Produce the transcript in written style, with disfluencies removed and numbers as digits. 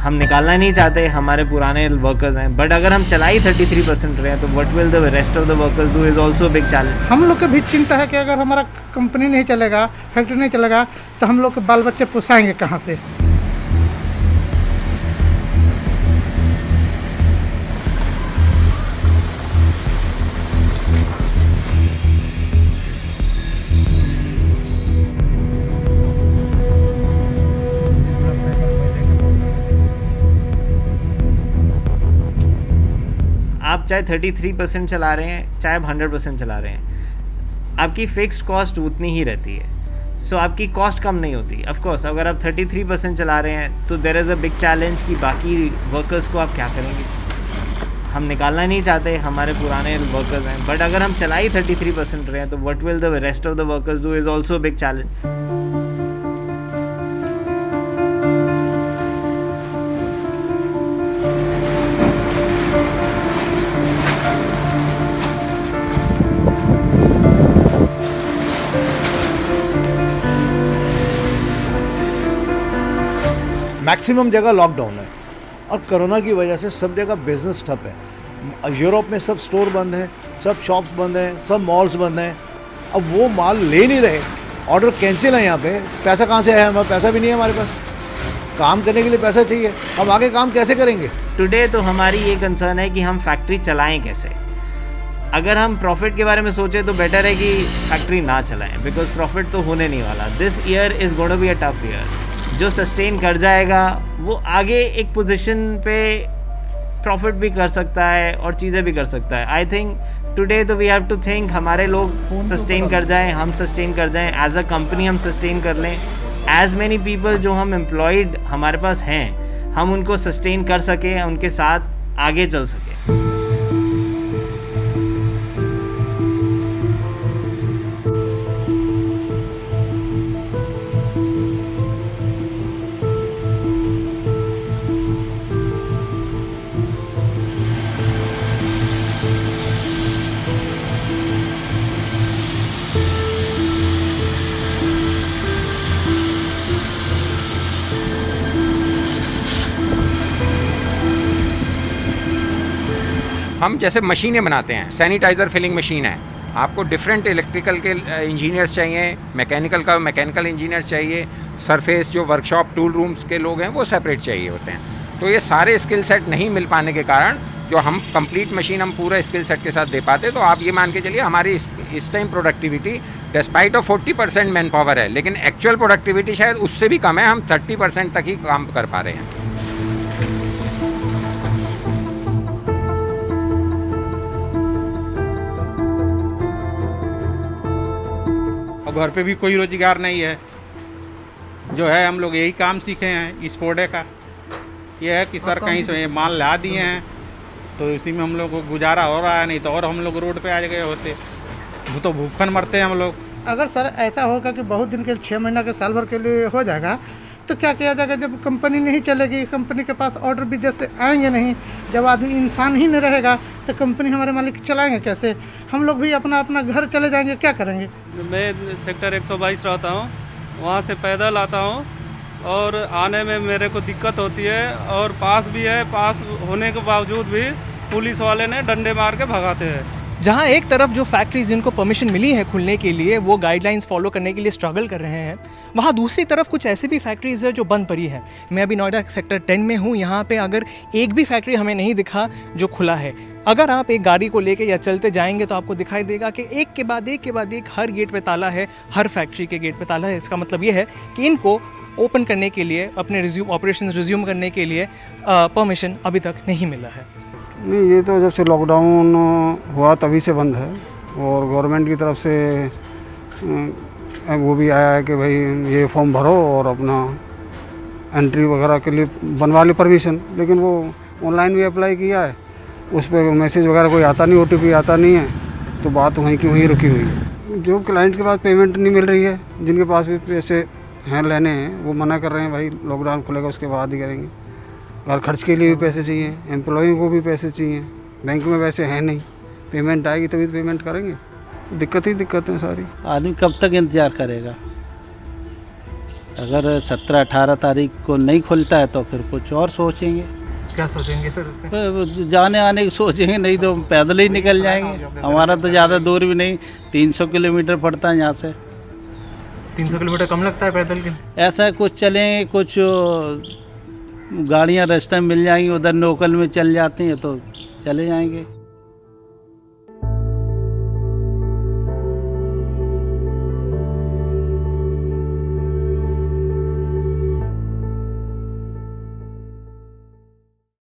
हम निकालना नहीं चाहते, हमारे पुराने वर्कर्स हैं, बट अगर हम चला ही 33% रहे हैं तो what will the rest of the workers do is also big challenge. हम लोग के भी चिंता है कि अगर हमारा कंपनी नहीं चलेगा, फैक्ट्री नहीं चलेगा, तो हम लोग के बाल बच्चे पोसाएंगे कहाँ से। आप चाहे 33% चला रहे हैं, चाहे 100% चला रहे हैं, आपकी फिक्स्ड कॉस्ट उतनी ही रहती है। सो आपकी कॉस्ट कम नहीं होती। ऑफ कोर्स अगर आप 33% चला रहे हैं तो there is a big challenge कि बाकी वर्कर्स को आप क्या करेंगे। हम निकालना नहीं चाहते, हमारे पुराने वर्कर्स हैं, बट अगर हम चला ही 33% रहे हैं तो what will the rest of the workers do is also big challenge. Maximum जगह लॉकडाउन है और कोरोना की वजह से सब जगह बिजनेस ठप है। यूरोप में सब स्टोर बंद हैं, सब शॉप्स बंद हैं, सब मॉल्स बंद हैं। अब वो माल ले नहीं रहे, ऑर्डर कैंसिल है। यहाँ पे पैसा कहाँ से है? हमारा पैसा भी नहीं है हमारे पास। काम करने के लिए पैसा चाहिए, हम आगे काम कैसे करेंगे? टुडे तो हमारी ये कंसर्न है कि हम फैक्ट्री चलाएं कैसे। अगर हम प्रॉफिट के बारे में सोचें तो बेटर है कि फैक्ट्री ना चलाएं, बिकॉज प्रॉफिट तो होने नहीं वाला। This year is going to be a tough year. जो सस्टेन कर जाएगा वो आगे एक पोजीशन पे प्रॉफिट भी कर सकता है और चीज़ें भी कर सकता है। आई थिंक टुडे तो वी हैव टू थिंक हमारे लोग सस्टेन कर जाएं, हम सस्टेन कर जाएं, एज अ कंपनी हम सस्टेन कर लें। एज मैनी पीपल जो हम एम्प्लॉयड हमारे पास हैं, हम उनको सस्टेन कर सकें, उनके साथ आगे चल सकें। हम जैसे मशीनें बनाते हैं, सैनिटाइज़र फिलिंग मशीन है, आपको डिफरेंट इलेक्ट्रिकल के इंजीनियर्स चाहिए, मैकेनिकल का मैकेनिकल इंजीनियर्स चाहिए, सरफेस जो वर्कशॉप टूल रूम्स के लोग हैं वो सेपरेट चाहिए होते हैं। तो ये सारे स्किल सेट नहीं मिल पाने के कारण जो हम कंप्लीट मशीन हम पूरा स्किल सेट के साथ दे पाते, तो आप ये मान के चलिए हमारी इस time productivity despite of 40% man power है, लेकिन एक्चुअल प्रोडक्टिविटी शायद उससे भी कम है। हम 30% तक ही काम कर पा रहे हैं। घर पे भी कोई रोजगार नहीं है। जो है हम लोग यही काम सीखे हैं इस प्रोडे का। ये है कि सर कहीं से माल ला दिए हैं तो इसी में हम लोग को गुजारा हो रहा है, नहीं तो और हम लोग रोड पे आ गए होते, तो भूखन मरते हैं हम लोग। अगर सर ऐसा होगा कि बहुत दिन के 6 महीना के साल भर के लिए हो जाएगा तो क्या किया जाएगा? जब कंपनी नहीं चलेगी, कंपनी के पास ऑर्डर विदेश से आएंगे नहीं, जब आदमी इंसान ही नहीं रहेगा तो कंपनी हमारे मालिक चलाएंगे कैसे? हम लोग भी अपना अपना घर चले जाएंगे, क्या करेंगे? मैं सेक्टर 122 रहता हूँ, वहाँ से पैदल आता हूँ और आने में मेरे को दिक्कत होती है, और पास भी है, पास होने के बावजूद भी पुलिस वाले ने डंडे मार के भगाते हैं। जहां एक तरफ जो फैक्ट्रीज जिनको परमिशन मिली है खुलने के लिए वो गाइडलाइंस फॉलो करने के लिए स्ट्रगल कर रहे हैं, वहां दूसरी तरफ कुछ ऐसी भी फैक्ट्रीज है जो बंद पड़ी है। मैं अभी नोएडा सेक्टर 10 में हूं, यहाँ पे अगर एक भी फैक्ट्री हमें नहीं दिखा जो खुला है। अगर आप एक गाड़ी को लेके या चलते जाएंगे तो आपको दिखाई देगा कि एक के बाद एक हर गेट पे ताला है, हर फैक्ट्री के गेट पे ताला है। इसका मतलब ये है कि इनको ओपन करने के लिए, अपने ऑपरेशन रिज्यूम करने के लिए परमिशन अभी तक नहीं मिला है। नहीं, ये तो जब से लॉकडाउन हुआ तभी से बंद है, और गवर्नमेंट की तरफ से वो भी आया है कि भाई ये फॉर्म भरो और अपना एंट्री वगैरह के लिए बनवा ली परमिशन, लेकिन वो ऑनलाइन भी अप्लाई किया है, उस पर मैसेज वगैरह कोई आता नहीं, OTP आता नहीं है, तो बात वहीं की वहीं रुकी हुई है। जो क्लाइंट्स के पास पेमेंट नहीं मिल रही है, जिनके पास भी पैसे हैं लेने हैं, वो मना कर रहे हैं भाई लॉकडाउन खुलेगा उसके बाद ही करेंगे। घर खर्च के लिए भी पैसे चाहिए, एम्प्लॉय को भी पैसे चाहिए, बैंक में वैसे हैं नहीं, पेमेंट आएगी तभी तो पेमेंट करेंगे। दिक्कत ही दिक्कत है सारी। आदमी कब तक इंतज़ार करेगा? अगर 17-18 तारीख को नहीं खुलता है तो फिर कुछ और सोचेंगे। क्या सोचेंगे फिर उसमें? तो जाने आने की सोचेंगे, नहीं तो पैदल ही निकल जाएंगे। हमारा तो ज़्यादा दूर भी नहीं, 300 किलोमीटर पड़ता है यहाँ से। 300 किलोमीटर कम लगता है पैदल के? ऐसा है, कुछ चलेंगे, कुछ गाड़ियाँ रास्ते में मिल जाएंगी, उधर लोकल में चल जाती हैं तो चले जाएंगे।